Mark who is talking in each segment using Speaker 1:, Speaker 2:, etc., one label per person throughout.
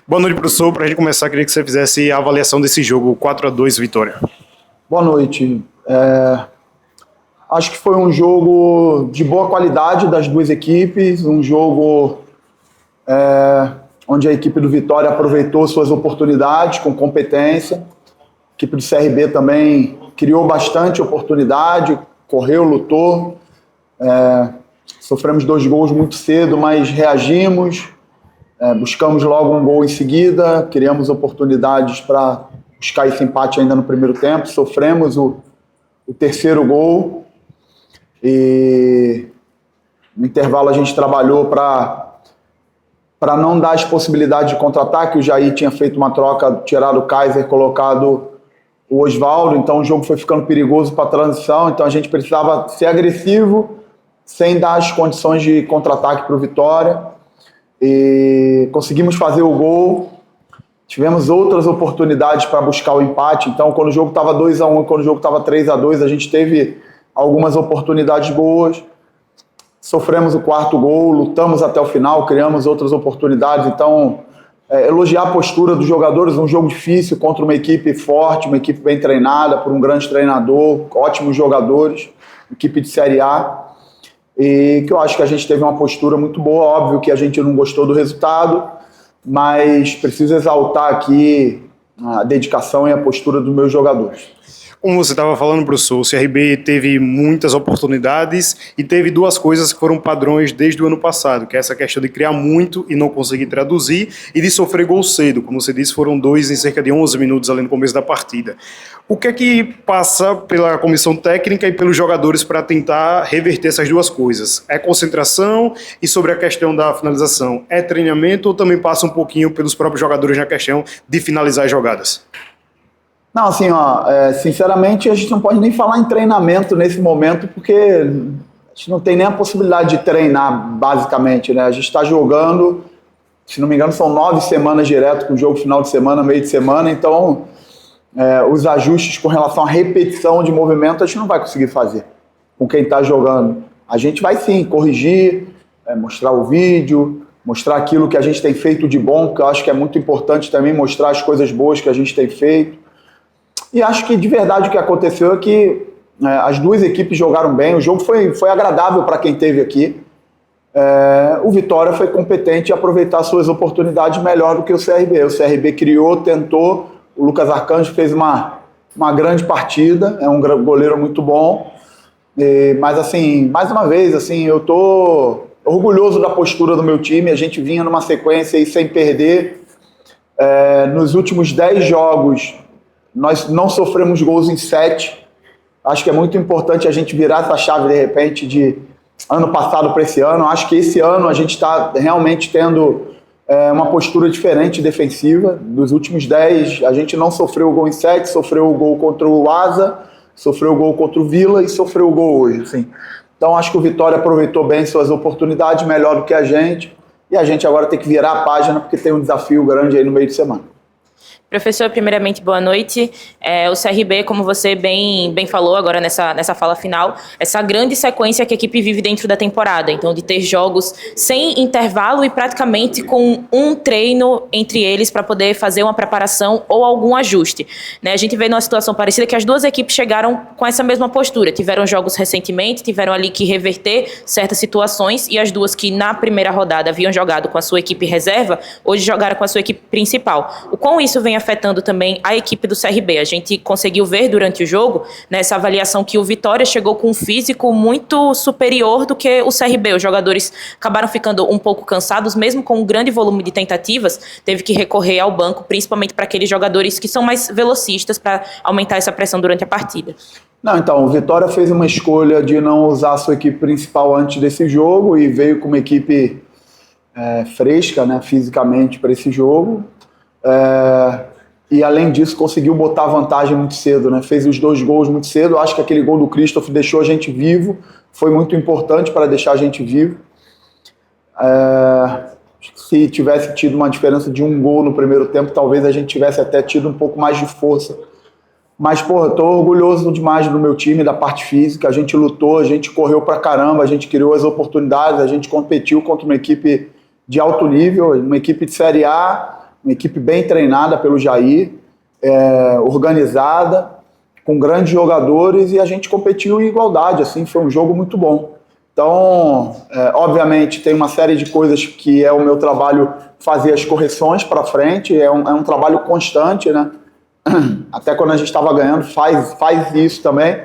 Speaker 1: Boa noite, professor. Para a gente começar, queria que você fizesse a avaliação desse jogo, 4-2 vitória.
Speaker 2: Boa noite. Acho que foi um jogo de boa qualidade das duas equipes, um jogo onde a equipe do Vitória aproveitou suas oportunidades com competência. A equipe do CRB também criou bastante oportunidade, correu, lutou. Sofremos 2 gols muito cedo, mas reagimos. Buscamos logo um gol em seguida, criamos oportunidades para buscar esse empate ainda no primeiro tempo, sofremos o terceiro gol e no intervalo a gente trabalhou para não dar as possibilidades de contra-ataque. O Jair tinha feito uma troca, tirado o Kaiser, colocado o Osvaldo, então o jogo foi ficando perigoso para a transição, então a gente precisava ser agressivo sem dar as condições de contra-ataque para o Vitória. E conseguimos fazer o gol, tivemos outras oportunidades para buscar o empate. Então quando o jogo estava 2-1 e quando o jogo estava 3-2, a gente teve algumas oportunidades boas, sofremos o 4º gol, lutamos até o final, criamos outras oportunidades. Então elogiar a postura dos jogadores, um jogo difícil contra uma equipe forte, uma equipe bem treinada por um grande treinador, ótimos jogadores, equipe de Série A. E que eu acho que a gente teve uma postura muito boa. Óbvio que a gente não gostou do resultado, mas preciso exaltar aqui a dedicação e a postura dos meus jogadores.
Speaker 1: Como você estava falando, professor, o CRB teve muitas oportunidades e teve 2 coisas que foram padrões desde o ano passado, que é essa questão de criar muito e não conseguir traduzir, e de sofrer gol cedo. Como você disse, foram 2 em cerca de 11 minutos ali no começo da partida. O que é que passa pela comissão técnica e pelos jogadores para tentar reverter essas 2 coisas? É concentração e sobre a questão da finalização? É treinamento ou também passa um pouquinho pelos próprios jogadores na questão de finalizar as jogadas?
Speaker 2: Não, assim, sinceramente, a gente não pode nem falar em treinamento nesse momento, porque a gente não tem nem a possibilidade de treinar, basicamente, né? A gente está jogando, se não me engano, são 9 semanas direto, com jogo final de semana, meio de semana, então os ajustes com relação à repetição de movimento a gente não vai conseguir fazer com quem está jogando. A gente vai sim corrigir, mostrar o vídeo, mostrar aquilo que a gente tem feito de bom, que eu acho que é muito importante também, mostrar as coisas boas que a gente tem feito. E acho que de verdade o que aconteceu é que as 2 equipes jogaram bem, o jogo foi agradável para quem esteve aqui. O Vitória foi competente em aproveitar suas oportunidades melhor do que o CRB. O CRB criou, tentou, o Lucas Arcanjo fez uma grande partida, é um goleiro muito bom. Mas assim, mais uma vez, assim, eu estou orgulhoso da postura do meu time. A gente vinha numa sequência aí sem perder. Nos últimos 10 jogos, nós não sofremos gols em 7. Acho que é muito importante a gente virar essa chave, de repente, de ano passado para esse ano. Acho que esse ano a gente está realmente tendo uma postura diferente defensiva. Dos últimos 10, a gente não sofreu gol em 7, sofreu o gol contra o Asa, sofreu o gol contra o Vila e sofreu o gol hoje. Assim. Então acho que o Vitória aproveitou bem suas oportunidades, melhor do que a gente. E a gente agora tem que virar a página, porque tem um desafio grande aí no meio de semana.
Speaker 3: Professor, primeiramente, boa noite. O CRB, como você bem falou agora nessa fala final, essa grande sequência que a equipe vive dentro da temporada, então de ter jogos sem intervalo e praticamente com um treino entre eles para poder fazer uma preparação ou algum ajuste. Né? A gente vê numa situação parecida que as 2 equipes chegaram com essa mesma postura, tiveram jogos recentemente, tiveram ali que reverter certas situações e as 2 que na primeira rodada haviam jogado com a sua equipe reserva, hoje jogaram com a sua equipe principal. O quão isso vem afetando também a equipe do CRB. A gente conseguiu ver durante o jogo, nessa avaliação, que o Vitória chegou com um físico muito superior do que o CRB. Os jogadores acabaram ficando um pouco cansados, mesmo com um grande volume de tentativas, teve que recorrer ao banco, principalmente para aqueles jogadores que são mais velocistas, para aumentar essa pressão durante a partida.
Speaker 2: Não, então, o Vitória fez uma escolha de não usar a sua equipe principal antes desse jogo e veio com uma equipe fresca, né, fisicamente, para esse jogo. E além disso conseguiu botar vantagem muito cedo, né? Fez os 2 gols muito cedo. Acho que aquele gol do Christoph deixou a gente vivo, foi muito importante para deixar a gente vivo. Se tivesse tido uma diferença de 1 gol no primeiro tempo, talvez a gente tivesse até tido um pouco mais de força. Mas, porra, tô orgulhoso demais do meu time, da parte física. A gente lutou, a gente correu pra caramba, a gente criou as oportunidades, a gente competiu contra uma equipe de alto nível, uma equipe de Série A, uma equipe bem treinada pelo Jair, organizada, com grandes jogadores, e a gente competiu em igualdade, assim, foi um jogo muito bom. Então, obviamente, tem uma série de coisas que é o meu trabalho fazer as correções para frente, é um trabalho constante, né? Até quando a gente estava ganhando, faz isso também.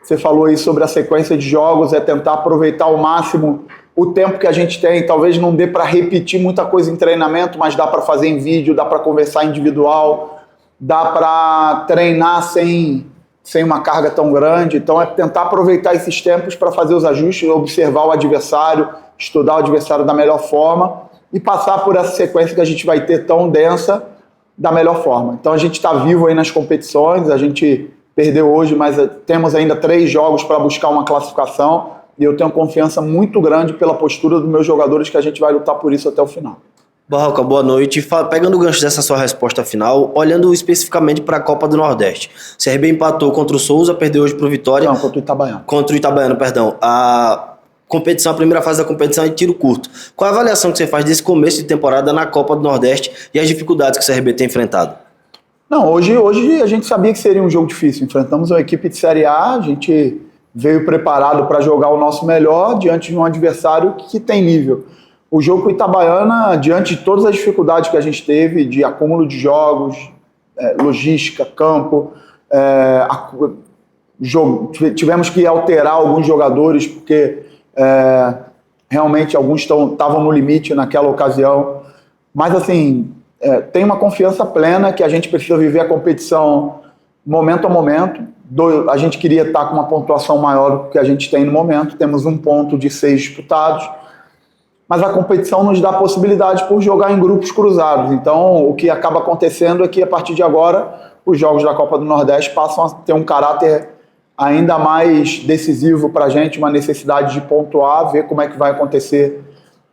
Speaker 2: Você falou aí sobre a sequência de jogos, é tentar aproveitar ao máximo o tempo que a gente tem. Talvez não dê para repetir muita coisa em treinamento, mas dá para fazer em vídeo, dá para conversar individual, dá para treinar sem uma carga tão grande. Então é tentar aproveitar esses tempos para fazer os ajustes, observar o adversário, estudar o adversário da melhor forma e passar por essa sequência que a gente vai ter tão densa da melhor forma. Então a gente está vivo aí nas competições, a gente perdeu hoje, mas temos ainda 3 jogos para buscar uma classificação e eu tenho confiança muito grande pela postura dos meus jogadores que a gente vai lutar por isso até o final.
Speaker 4: Barroca, boa noite. Pegando o gancho dessa sua resposta final, olhando especificamente para a Copa do Nordeste. O CRB empatou contra o Souza, perdeu hoje para o Vitória.
Speaker 2: Não, contra o Itabaiana.
Speaker 4: Contra o Itabaiana, perdão. A primeira fase da competição é de tiro curto. Qual a avaliação que você faz desse começo de temporada na Copa do Nordeste e as dificuldades que o CRB tem enfrentado?
Speaker 2: Não, hoje a gente sabia que seria um jogo difícil. Enfrentamos uma equipe de Série A, a gente veio preparado para jogar o nosso melhor diante de um adversário que tem nível. O jogo com o Itabaiana, diante de todas as dificuldades que a gente teve, de acúmulo de jogos, logística, campo, tivemos que alterar alguns jogadores, porque realmente alguns estavam no limite naquela ocasião. Mas, assim, tem uma confiança plena que a gente precisa viver a competição momento a momento. A gente queria estar com uma pontuação maior do que a gente tem no momento. Temos 1 ponto de 6 disputados. Mas a competição nos dá possibilidade por jogar em grupos cruzados. Então, o que acaba acontecendo é que, a partir de agora, os jogos da Copa do Nordeste passam a ter um caráter ainda mais decisivo para a gente, uma necessidade de pontuar, ver como é que vai acontecer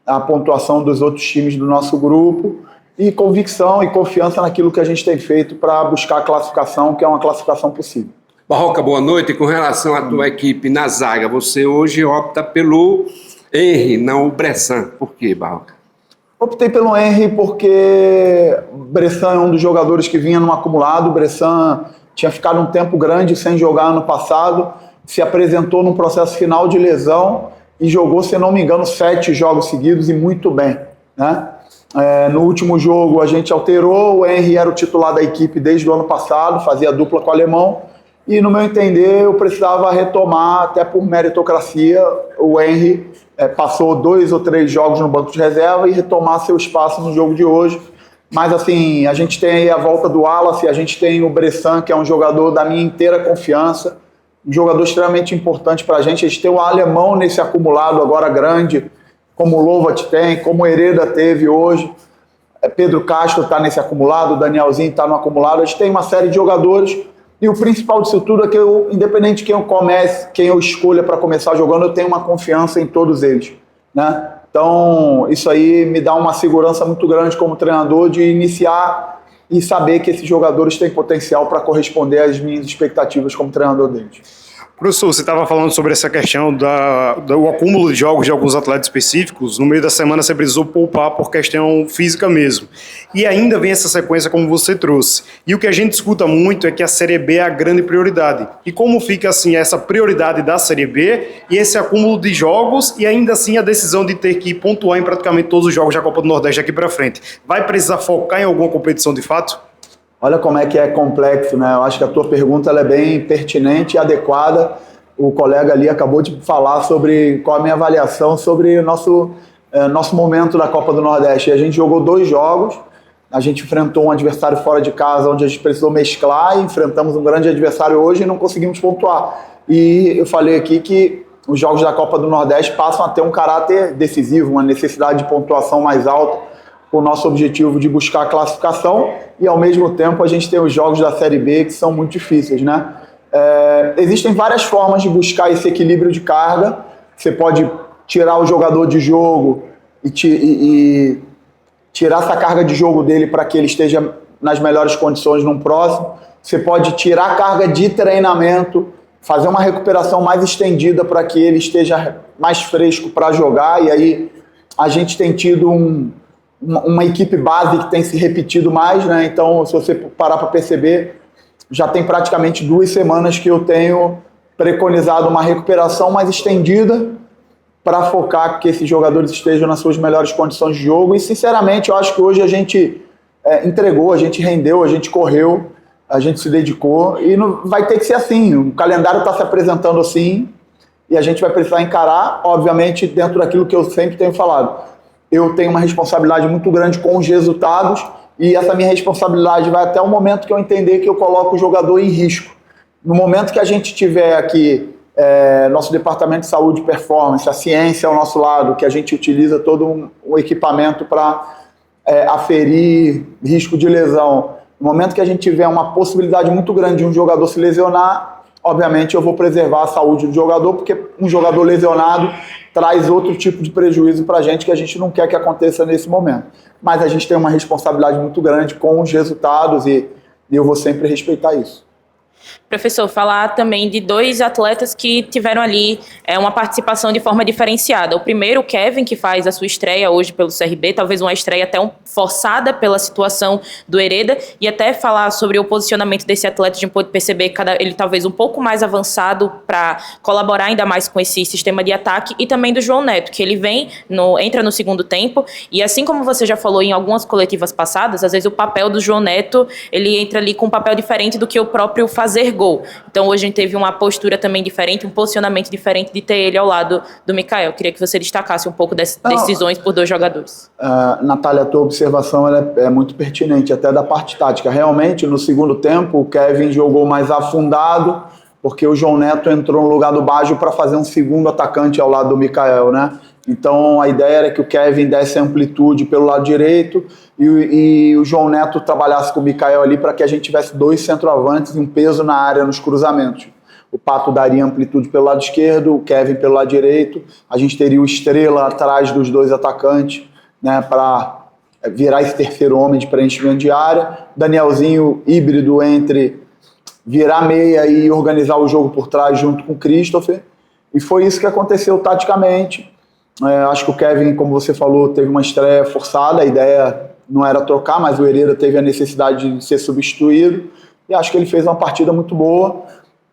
Speaker 2: a pontuação dos outros times do nosso grupo, e convicção e confiança naquilo que a gente tem feito para buscar a classificação, que é uma classificação possível.
Speaker 5: Barroca, boa noite. Com relação à tua equipe na zaga, você hoje opta pelo Henry, não o Bressan. Por quê, Barroca?
Speaker 2: Optei pelo Henry porque o Bressan é um dos jogadores que vinha no acumulado. O Bressan tinha ficado um tempo grande sem jogar ano passado, se apresentou num processo final de lesão e jogou, se não me engano, 7 jogos seguidos e muito bem, né? No último jogo a gente alterou, o Henry era o titular da equipe desde o ano passado, fazia dupla com o alemão, e no meu entender eu precisava retomar, até por meritocracia, o Henry passou 2 ou 3 jogos no banco de reserva e retomar seu espaço no jogo de hoje. Mas assim, a gente tem aí a volta do Wallace, a gente tem o Bressan, que é um jogador da minha inteira confiança, um jogador extremamente importante para a gente tem o alemão nesse acumulado agora grande, como o Lovat tem, como o Hereda teve hoje, Pedro Castro está nesse acumulado, o Danielzinho está no acumulado, a gente tem uma série de jogadores, e o principal disso tudo é que eu, independente de quem eu escolha para começar jogando, eu tenho uma confiança em todos eles, né? Então, isso aí me dá uma segurança muito grande como treinador de iniciar e saber que esses jogadores têm potencial para corresponder às minhas expectativas como treinador deles.
Speaker 1: Professor, você estava falando sobre essa questão do acúmulo de jogos de alguns atletas específicos. No meio da semana você precisou poupar por questão física mesmo. E ainda vem essa sequência como você trouxe. E o que a gente escuta muito é que a Série B é a grande prioridade. E como fica assim essa prioridade da Série B e esse acúmulo de jogos e ainda assim a decisão de ter que pontuar em praticamente todos os jogos da Copa do Nordeste aqui para frente? Vai precisar focar em alguma competição de fato?
Speaker 2: Olha como é que é complexo, né? Eu acho que a tua pergunta ela é bem pertinente e adequada. O colega ali acabou de falar sobre qual a minha avaliação sobre o nosso momento da Copa do Nordeste. A gente jogou 2 jogos, a gente enfrentou um adversário fora de casa, onde a gente precisou mesclar, e enfrentamos um grande adversário hoje e não conseguimos pontuar. E eu falei aqui que os jogos da Copa do Nordeste passam a ter um caráter decisivo, uma necessidade de pontuação mais alta, com o nosso objetivo de buscar a classificação, e ao mesmo tempo a gente tem os jogos da Série B que são muito difíceis, né? Existem várias formas de buscar esse equilíbrio de carga. Você pode tirar o jogador de jogo e tirar essa carga de jogo dele para que ele esteja nas melhores condições num próximo. Você pode tirar a carga de treinamento, fazer uma recuperação mais estendida para que ele esteja mais fresco para jogar, e aí a gente tem tido uma equipe base que tem se repetido mais, né? Então, se você parar para perceber, já tem praticamente 2 semanas que eu tenho preconizado uma recuperação mais estendida para focar que esses jogadores estejam nas suas melhores condições de jogo. E, sinceramente, eu acho que hoje a gente entregou, a gente rendeu, a gente correu, a gente se dedicou e não, vai ter que ser assim. O calendário está se apresentando assim e a gente vai precisar encarar, obviamente, dentro daquilo que eu sempre tenho falado. Eu tenho uma responsabilidade muito grande com os resultados e essa minha responsabilidade vai até o momento que eu entender que eu coloco o jogador em risco. No momento que a gente tiver aqui nosso departamento de saúde e performance, a ciência ao nosso lado, que a gente utiliza todo um equipamento para aferir risco de lesão, no momento que a gente tiver uma possibilidade muito grande de um jogador se lesionar, obviamente eu vou preservar a saúde do jogador, porque um jogador lesionado traz outro tipo de prejuízo para a gente não quer que aconteça nesse momento. Mas a gente tem uma responsabilidade muito grande com os resultados e eu vou sempre respeitar isso.
Speaker 3: Professor, falar também de 2 atletas que tiveram ali uma participação de forma diferenciada. O primeiro, o Kevin, que faz a sua estreia hoje pelo CRB, talvez uma estreia até forçada pela situação do Hereda, e até falar sobre o posicionamento desse atleta, a gente pode perceber que ele talvez um pouco mais avançado para colaborar ainda mais com esse sistema de ataque, e também do João Neto, que ele entra no segundo tempo, e assim como você já falou em algumas coletivas passadas, às vezes o papel do João Neto, ele entra ali com um papel diferente do que o próprio fazer gol. Então hoje a gente teve uma postura também diferente, um posicionamento diferente de ter ele ao lado do Mikael. Queria que você destacasse um pouco dessas decisões por 2 jogadores.
Speaker 2: Natália, a tua observação ela é muito pertinente, até da parte tática. Realmente, no segundo tempo, o Kevin jogou mais afundado, porque o João Neto entrou no lugar do Baggio para fazer um segundo atacante ao lado do Mikael, né? Então a ideia era que o Kevin desse amplitude pelo lado direito e o João Neto trabalhasse com o Mikael ali para que a gente tivesse 2 centroavantes e um peso na área nos cruzamentos. O Pato daria amplitude pelo lado esquerdo, o Kevin pelo lado direito, a gente teria o Estrela atrás dos 2 atacantes, né, para virar esse terceiro homem de preenchimento de área. Danielzinho híbrido entre virar meia e organizar o jogo por trás junto com o Christopher. E foi isso que aconteceu taticamente. Acho que o Kevin, como você falou, teve uma estreia forçada, a ideia não era trocar, mas o Hereda teve a necessidade de ser substituído, e acho que ele fez uma partida muito boa,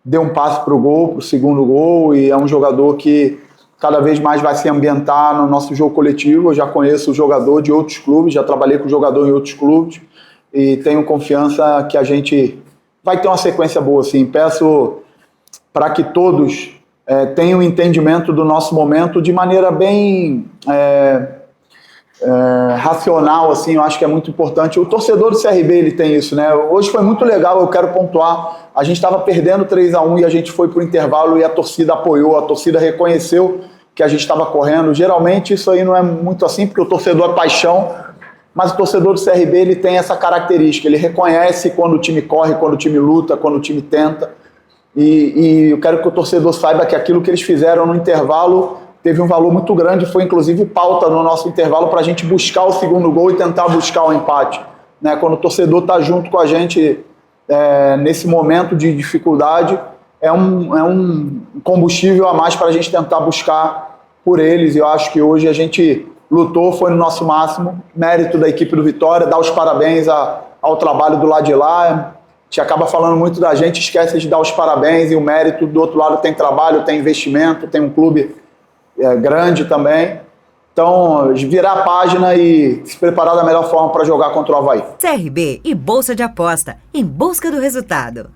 Speaker 2: deu um passe para o gol, para o segundo gol, e é um jogador que cada vez mais vai se ambientar no nosso jogo coletivo. Eu já conheço o jogador de outros clubes, já trabalhei com o jogador em outros clubes, e tenho confiança que a gente vai ter uma sequência boa, sim. Peço para que todos tenham um entendimento do nosso momento de maneira bem racional, assim. Eu acho que é muito importante. O torcedor do CRB, ele tem isso, né? Hoje foi muito legal, eu quero pontuar. A gente estava perdendo 3-1 e a gente foi para o intervalo e a torcida apoiou, a torcida reconheceu que a gente estava correndo. Geralmente isso aí não é muito assim, porque o torcedor é paixão, mas o torcedor do CRB, ele tem essa característica, ele reconhece quando o time corre, quando o time luta, quando o time tenta. E eu quero que o torcedor saiba que aquilo que eles fizeram no intervalo teve um valor muito grande, foi inclusive pauta no nosso intervalo para a gente buscar o segundo gol e tentar buscar o empate, né? Quando o torcedor está junto com a gente nesse momento de dificuldade, é um combustível a mais para a gente tentar buscar por eles. E eu acho que hoje a gente lutou, foi no nosso máximo, mérito da equipe do Vitória, dar os parabéns ao trabalho do lado de lá. A gente acaba falando muito da gente, esquece de dar os parabéns, e o mérito do outro lado tem trabalho, tem investimento, tem um clube grande também. Então, virar a página e se preparar da melhor forma para jogar contra o Avaí.
Speaker 6: CRB e Bolsa de Aposta, em busca do resultado.